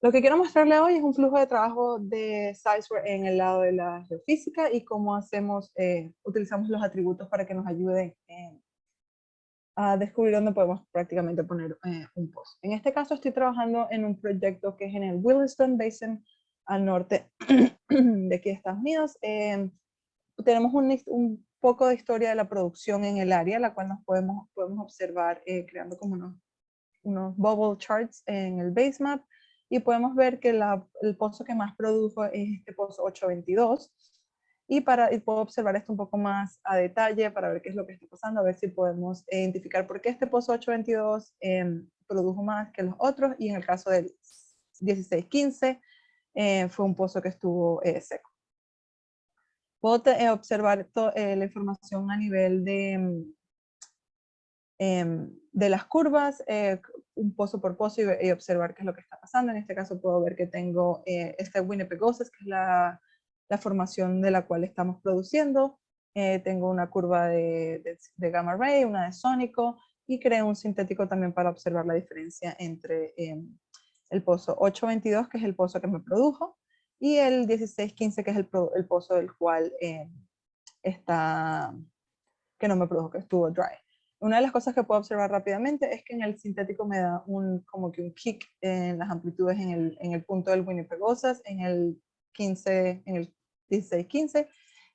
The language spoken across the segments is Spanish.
Lo que quiero mostrarle hoy es un flujo de trabajo de Sizeware en el lado de la geofísica y cómo hacemos, utilizamos los atributos para que nos ayuden a descubrir dónde podemos prácticamente poner un pozo. En este caso estoy trabajando en un proyecto que es en el Williston Basin, al norte de aquí de Estados Unidos. Tenemos un poco de historia de la producción en el área, la cual nos podemos observar creando como unos bubble charts en el base map, y podemos ver que el pozo que más produjo es este pozo 822, y puedo observar esto un poco más a detalle para ver qué es lo que está pasando, a ver si podemos identificar por qué este pozo 822 produjo más que los otros, y en el caso del 1615 fue un pozo que estuvo seco. Puedo observar la información a nivel de las curvas, un pozo por pozo, y observar qué es lo que está pasando. En este caso puedo ver que tengo este Winnipegosis, que es la formación de la cual estamos produciendo. Tengo una curva de gamma ray, una de sónico, y creo un sintético también para observar la diferencia entre el pozo 822, que es el pozo que me produjo, y el 1615, que es el pozo del cual que no me produjo, que estuvo dry. Una de las cosas que puedo observar rápidamente es que en el sintético me da como que un kick en las amplitudes en el punto del Winnipegosas, en el 16-15,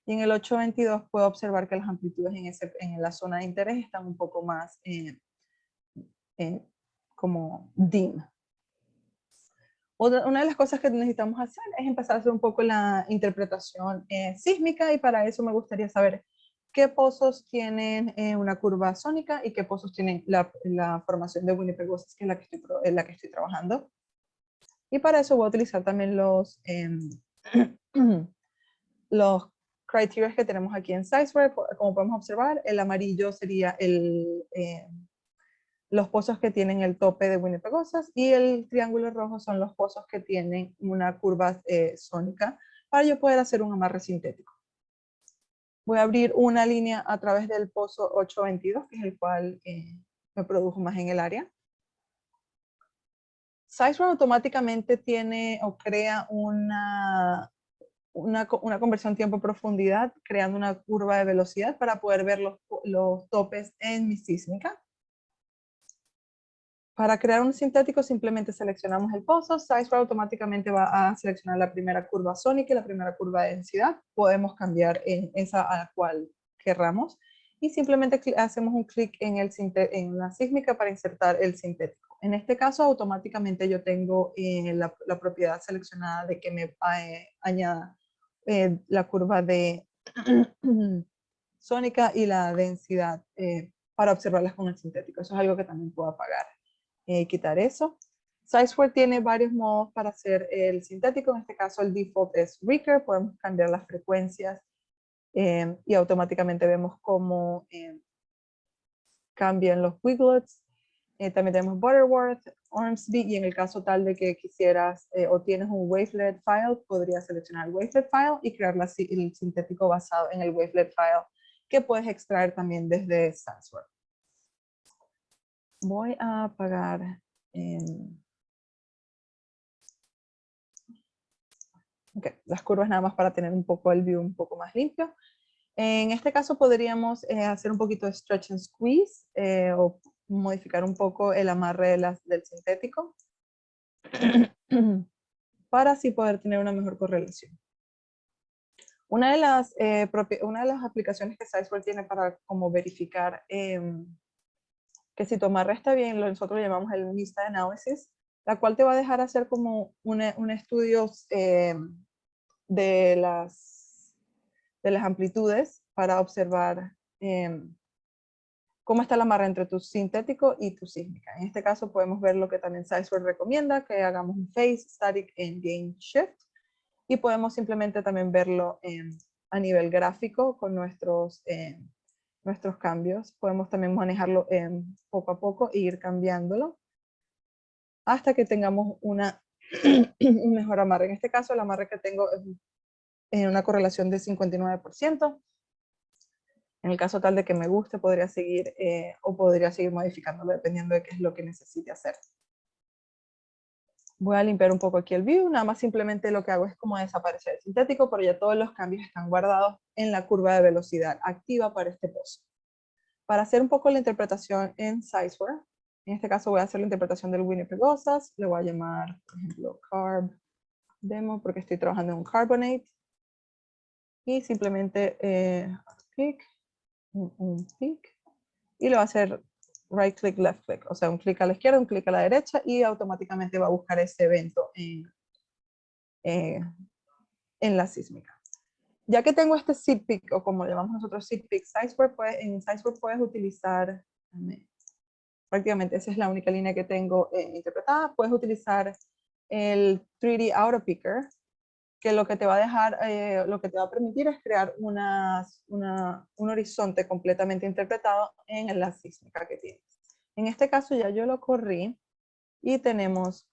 y en el 8-22 puedo observar que las amplitudes en la zona de interés están un poco más como dim. Una de las cosas que necesitamos hacer es empezar a hacer un poco la interpretación sísmica, y para eso me gustaría saber qué pozos tienen una curva sónica y qué pozos tienen la formación de Winnipegosis, que es la que estoy trabajando. Y para eso voy a utilizar también los criterios que tenemos aquí en Sizeware. Como podemos observar, el amarillo sería los pozos que tienen el tope de Winnipegosas, y el triángulo rojo son los pozos que tienen una curva sónica, para yo poder hacer un amarre sintético. Voy a abrir una línea a través del pozo 822, que es el cual me produjo más en el área. Sizeware automáticamente tiene o crea una conversión tiempo-profundidad, creando una curva de velocidad para poder ver los topes en mi sísmica. Para crear un sintético simplemente seleccionamos el pozo. Sizeware automáticamente va a seleccionar la primera curva sónica y la primera curva de densidad. Podemos cambiar esa a la cual querramos, y simplemente hacemos un clic en la sísmica para insertar el sintético. En este caso automáticamente yo tengo la propiedad seleccionada de que me añada la curva de sónica y la densidad para observarlas con el sintético. Eso es algo que también puedo apagar. Quitar eso. Sizeware tiene varios modos para hacer el sintético. En este caso el default es Ricker. Podemos cambiar las frecuencias y automáticamente vemos cómo cambian los wiglets. También tenemos Butterworth, Ormsby, y en el caso tal de que quisieras o tienes un wavelet file, podrías seleccionar el wavelet file y crear el sintético basado en el wavelet file, que puedes extraer también desde Sizeware. Voy a apagar las curvas nada más para tener un poco el view un poco más limpio. En este caso podríamos hacer un poquito de stretch and squeeze o modificar un poco el amarre del sintético para así poder tener una mejor correlación. Una de las aplicaciones que Sizeware tiene para como verificar que si tu amarre está bien, nosotros llamamos el Mista Analysis, la cual te va a dejar hacer como un estudio de las amplitudes para observar cómo está la amarre entre tu sintético y tu sísmica. En este caso podemos ver lo que también Sizeware recomienda, que hagamos un phase, static and gain shift, y podemos simplemente también verlo a nivel gráfico con nuestros cambios. Podemos también manejarlo poco a poco e ir cambiándolo hasta que tengamos un mejor amarre. En este caso el amarre que tengo es una correlación de 59%. En el caso tal de que me guste, podría seguir o podría seguir modificándolo dependiendo de qué es lo que necesite hacer. Voy a limpiar un poco aquí el view, nada más simplemente lo que hago es como desaparecer el sintético, pero ya todos los cambios están guardados en la curva de velocidad activa para este pozo. Para hacer un poco la interpretación en Sizeware, en este caso voy a hacer la interpretación del Winnipeg OSAS, le voy a llamar, por ejemplo, Carb Demo, porque estoy trabajando en un Carbonate, y simplemente pick, un pick, y le voy a hacer right click, left click, o sea, un clic a la izquierda, un clic a la derecha, y automáticamente va a buscar ese evento en la sísmica. Ya que tengo este seed pick, o como le llamamos nosotros seed pick, en Sizeware puedes utilizar, prácticamente esa es la única línea que tengo interpretada, puedes utilizar el 3D Auto Picker, que lo que te va a dejar, lo que te va a permitir es crear un horizonte completamente interpretado en la sísmica que tienes. En este caso ya yo lo corrí y tenemos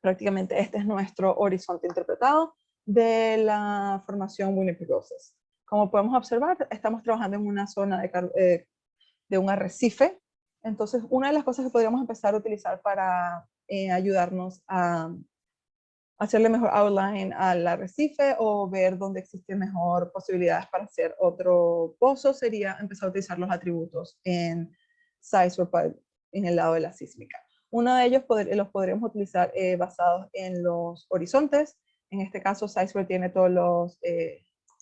prácticamente este es nuestro horizonte interpretado de la formación Winnipeg OSAS. Como podemos observar, estamos trabajando en una zona de un arrecife. Entonces, una de las cosas que podríamos empezar a utilizar para ayudarnos a hacerle mejor outline al arrecife o ver dónde existen mejor posibilidades para hacer otro pozo sería empezar a utilizar los atributos en Sizeware en el lado de la sísmica. Uno de ellos los podríamos utilizar basados en los horizontes. En este caso, Sizeware tiene todos los,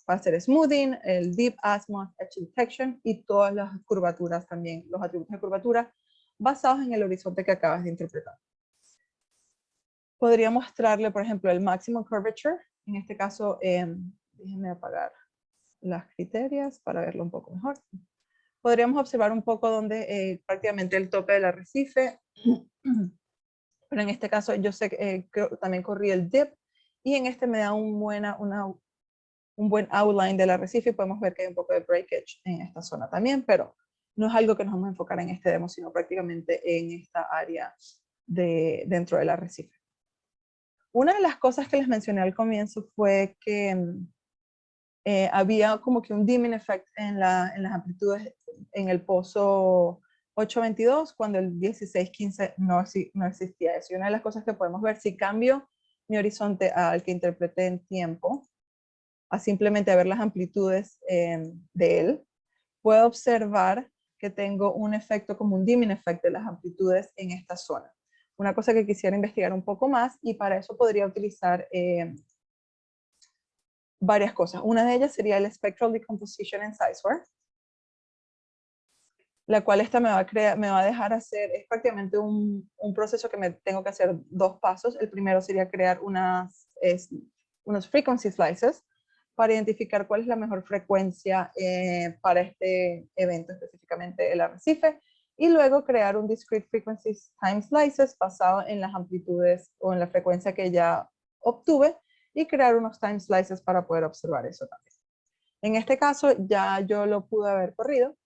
para hacer smoothing, el deep azimuth, edge detection y todas las curvaturas también, los atributos de curvatura basados en el horizonte que acabas de interpretar. Podría mostrarle, por ejemplo, el maximum curvature. En este caso, déjenme apagar las criterias para verlo un poco mejor. Podríamos observar un poco donde prácticamente el tope del arrecife, pero en este caso yo sé que también corrí el dip y en este me da un buen outline del arrecife y podemos ver que hay un poco de breakage en esta zona también, pero no es algo que nos vamos a enfocar en este demo, sino prácticamente en esta área dentro del arrecife. Una de las cosas que les mencioné al comienzo fue que había como que un dimming effect en las amplitudes en el pozo 822 cuando el 1615 no existía eso. Y una de las cosas que podemos ver, si cambio mi horizonte al que interpreté en tiempo, a simplemente ver las amplitudes de él, puedo observar que tengo un efecto como un dimming effect de las amplitudes en esta zona. Una cosa que quisiera investigar un poco más y para eso podría utilizar varias cosas. Una de ellas sería el Spectral Decomposition en Sizeware, la cual esta me va a dejar hacer, es prácticamente un proceso que me tengo que hacer dos pasos. El primero sería crear unos frequency slices para identificar cuál es la mejor frecuencia para este evento, específicamente el arrecife, y luego crear un discrete frequency time slices basado en las amplitudes o en la frecuencia que ya obtuve y crear unos time slices para poder observar eso también. En este caso ya yo lo pude haber corrido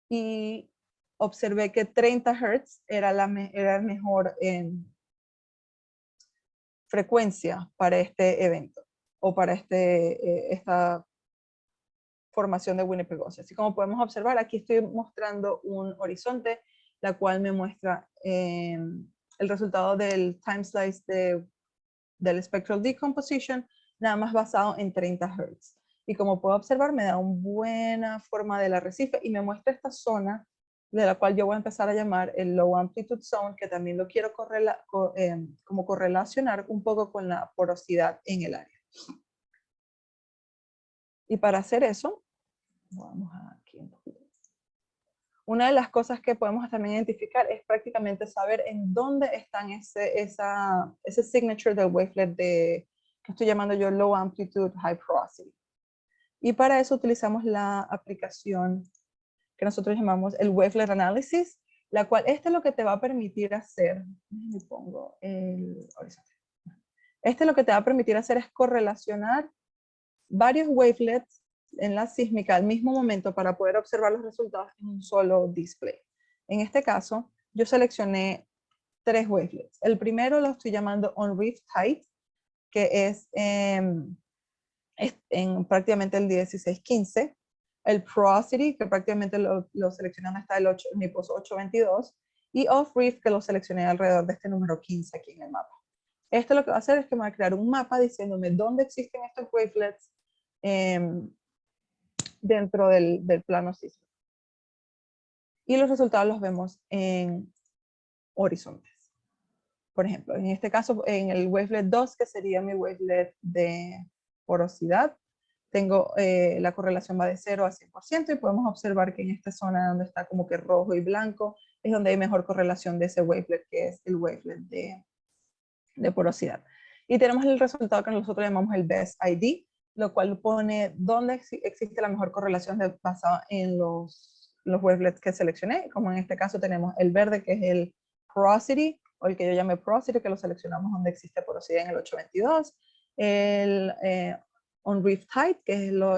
y observé que 30 Hz era el mejor frecuencia para este evento o para esta formación de Winnipeg OSAS. Así como podemos observar, aquí estoy mostrando un horizonte, la cual me muestra el resultado del time slice del spectral decomposition, nada más basado en 30 Hz. Y como puedo observar, me da una buena forma del arrecife y me muestra esta zona de la cual yo voy a empezar a llamar el Low Amplitude Zone, que también lo quiero como correlacionar un poco con la porosidad en el área. Y para hacer eso, vamos aquí un poquito. Una de las cosas que podemos también identificar es prácticamente saber en dónde están ese signature del wavelet que estoy llamando yo Low Amplitude High Porosity. Y para eso utilizamos la aplicación que nosotros llamamos el Wavelet Analysis, la cual lo que te va a permitir hacer, me pongo el horizonte. Lo que te va a permitir hacer es correlacionar varios wavelets en la sísmica al mismo momento para poder observar los resultados en un solo display. En este caso, yo seleccioné 3 wavelets. El primero lo estoy llamando On Reef Tight, que es en prácticamente el 1615. El Porosity, que prácticamente lo seleccioné hasta mi pozo 822. Y Off Reef, que lo seleccioné alrededor de este número 15 aquí en el mapa. Esto lo que va a hacer es que me va a crear un mapa diciéndome dónde existen estos wavelets dentro del plano sísmico. Y los resultados los vemos en horizontes. Por ejemplo, en este caso, en el wavelet 2, que sería mi wavelet de porosidad, tengo la correlación va de 0 a 100% y podemos observar que en esta zona donde está como que rojo y blanco es donde hay mejor correlación de ese wavelet, que es el wavelet de porosidad. Y tenemos el resultado que nosotros llamamos el Best ID, lo cual pone dónde existe la mejor correlación basada en los wavelets que seleccioné, como en este caso tenemos el verde, que es el porosity, o el que yo llamé porosity, que lo seleccionamos donde existe porosidad en el 822, el on-reef height, que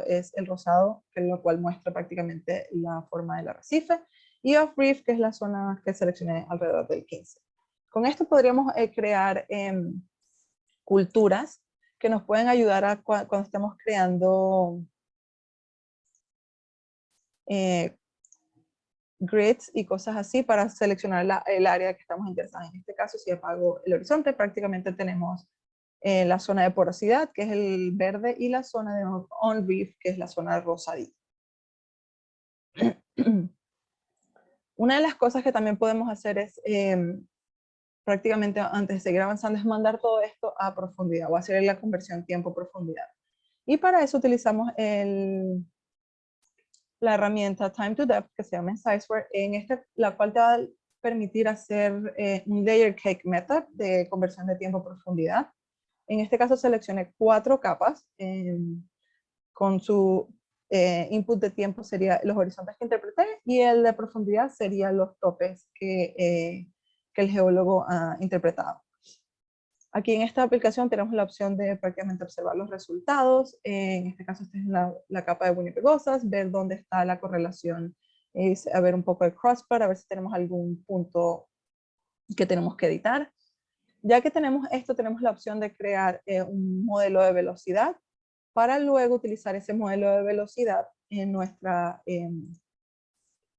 es el rosado, que es lo cual muestra prácticamente la forma del arrecife, y off-reef, que es la zona que seleccioné alrededor del 15. Con esto podríamos crear culturas que nos pueden ayudar a cuando estemos creando grids y cosas así para seleccionar el área que estamos interesados. En este caso, si apago el horizonte, prácticamente tenemos la zona de porosidad, que es el verde, y la zona de on-reef, que es la zona rosadita. Una de las cosas que también podemos hacer es, prácticamente antes de seguir avanzando, es mandar todo esto a profundidad, o hacer la conversión tiempo-profundidad. Y para eso utilizamos la herramienta Time to Depth, que se llama Sizeware, la cual te va a permitir hacer un Layer Cake Method de conversión de tiempo-profundidad. En este caso seleccioné 4 capas, con su input de tiempo sería los horizontes que interpreté, y el de profundidad sería los topes que el geólogo ha interpretado. Aquí en esta aplicación tenemos la opción de prácticamente observar los resultados. En este caso, esta es la capa de Winnipegosas, ver dónde está la correlación, a ver un poco de crossbar, a ver si tenemos algún punto que tenemos que editar. Ya que tenemos esto, tenemos la opción de crear un modelo de velocidad para luego utilizar ese modelo de velocidad en nuestra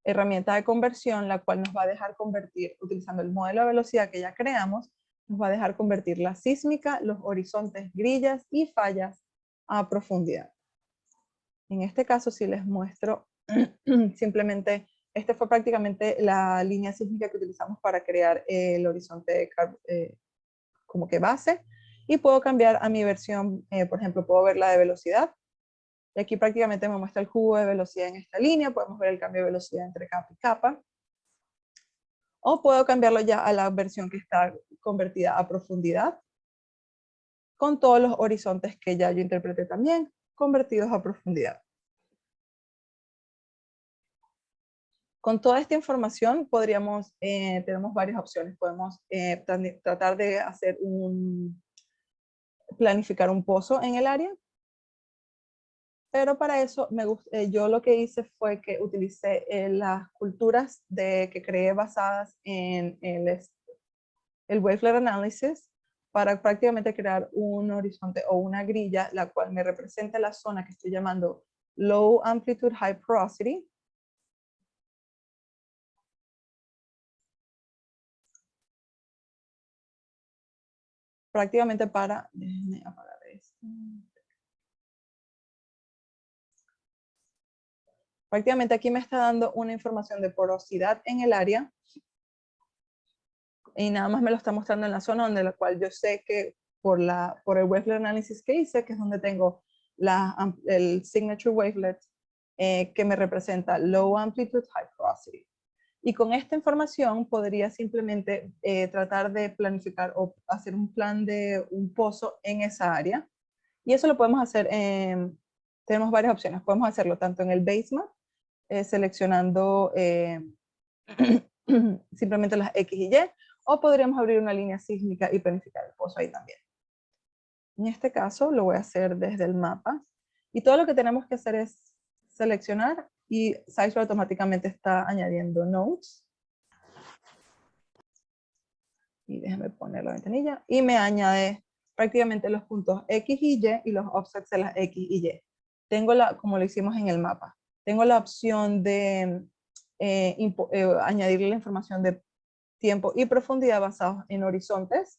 herramienta de conversión, la cual nos va a dejar convertir, utilizando el modelo de velocidad que ya creamos, nos va a dejar convertir la sísmica, los horizontes, grillas y fallas a profundidad. En este caso, si les muestro, simplemente, este fue prácticamente la línea sísmica que utilizamos para crear el horizonte como que base, y puedo cambiar a mi versión, por ejemplo, puedo ver la de velocidad, y aquí prácticamente me muestra el jugo de velocidad en esta línea, podemos ver el cambio de velocidad entre capa y capa, o puedo cambiarlo ya a la versión que está convertida a profundidad, con todos los horizontes que ya yo interpreté también, convertidos a profundidad. Con toda esta información tenemos varias opciones. Podemos tratar de hacer planificar un pozo en el área, pero para eso yo lo que hice fue que utilicé las culturas que creé basadas en el Wavelet Analysis para prácticamente crear un horizonte o una grilla, la cual me representa la zona que estoy llamando Low Amplitude High Porosity. Prácticamente déjenme apagar esto. Prácticamente aquí me está dando una información de porosidad en el área, y nada más me lo está mostrando en la zona donde la cual yo sé que por el wavelet analysis que hice, que es donde tengo el signature wavelet que me representa low amplitude, high porosity. Y con esta información podría simplemente tratar de planificar o hacer un plan de un pozo en esa área. Y eso lo podemos hacer, tenemos varias opciones. Podemos hacerlo tanto en el basement, seleccionando simplemente las X y Y, o podríamos abrir una línea sísmica y planificar el pozo ahí también. En este caso lo voy a hacer desde el mapa, y todo lo que tenemos que hacer es seleccionar, y Sizeware automáticamente está añadiendo nodes. Y déjenme poner la ventanilla, y me añade prácticamente los puntos X y Y y los offsets de las X y Y. Tengo como lo hicimos en el mapa, tengo la opción de añadirle la información de tiempo y profundidad basados en horizontes,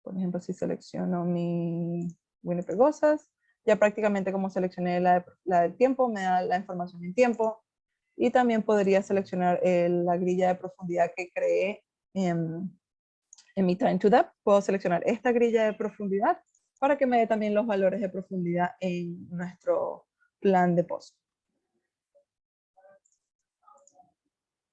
Por ejemplo, si selecciono mi Winnipegosas, ya prácticamente como seleccioné la del tiempo, me da la información en tiempo. Y también podría seleccionar la grilla de profundidad que creé en mi Time to Depth. Puedo seleccionar esta grilla de profundidad para que me dé también los valores de profundidad en nuestro plan de pozo.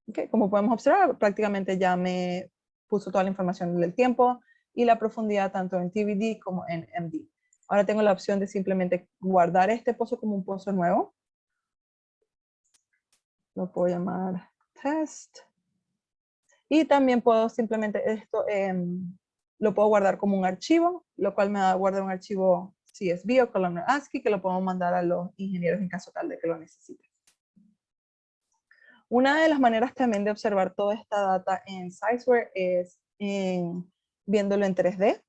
Okay, como podemos observar, prácticamente ya me puso toda la información del tiempo y la profundidad tanto en TBD como en MD. Ahora tengo la opción de simplemente guardar este pozo como un pozo nuevo. Lo puedo llamar test. Y también puedo simplemente lo puedo guardar como un archivo, lo cual me va a guardar un archivo CSV o columnar ASCII que lo puedo mandar a los ingenieros en caso tal de que lo necesiten. Una de las maneras también de observar toda esta data en Sizeware es viéndolo en 3D.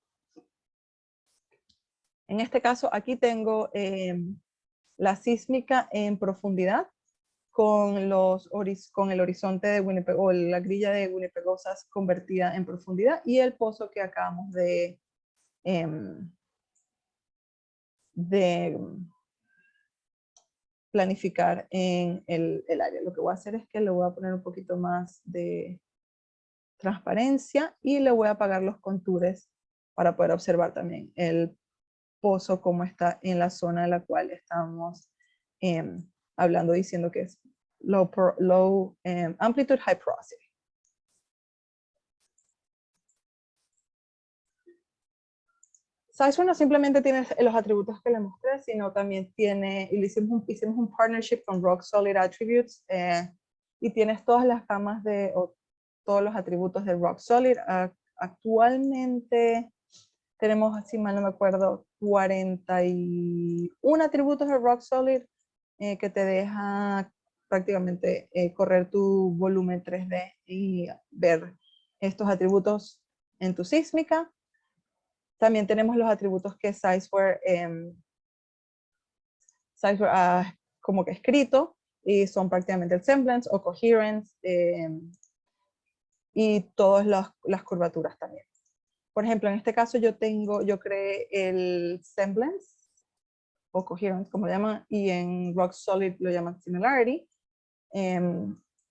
En este caso, aquí tengo la sísmica en profundidad con el horizonte de Winnipeg, o la grilla de Winnipegosas convertida en profundidad y el pozo que acabamos de planificar en el área. Lo que voy a hacer es que le voy a poner un poquito más de transparencia y le voy a apagar los contours para poder observar también el pozo como está en la zona en la cual estamos hablando, diciendo que es low amplitude, high porosity. Sizeware no simplemente tiene los atributos que le mostré, sino también tiene, y hicimos un partnership con Rock Solid Attributes, y tienes todas las camas todos los atributos de Rock Solid. Actualmente tenemos, si mal no me acuerdo, 41 atributos de Rock Solid que te deja prácticamente correr tu volumen 3D y ver estos atributos en tu sísmica. También tenemos los atributos que Sizeware ha como que escrito y son prácticamente el semblance o coherence y todas las curvaturas también. Por ejemplo, en este caso yo creé el semblance o coherence, como lo llaman, y en Rock Solid lo llaman similarity.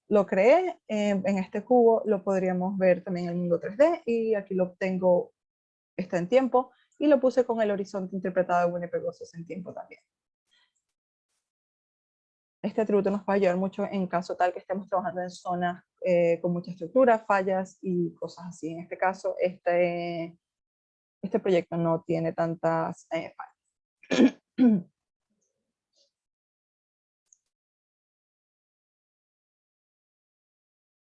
Lo creé en este cubo, lo podríamos ver también en el mundo 3D y aquí lo tengo, está en tiempo y lo puse con el horizonte interpretado de Winnipegosas en tiempo también. Este atributo nos va a ayudar mucho en caso tal que estemos trabajando en zonas con mucha estructura, fallas y cosas así. En este caso, este proyecto no tiene tantas fallas.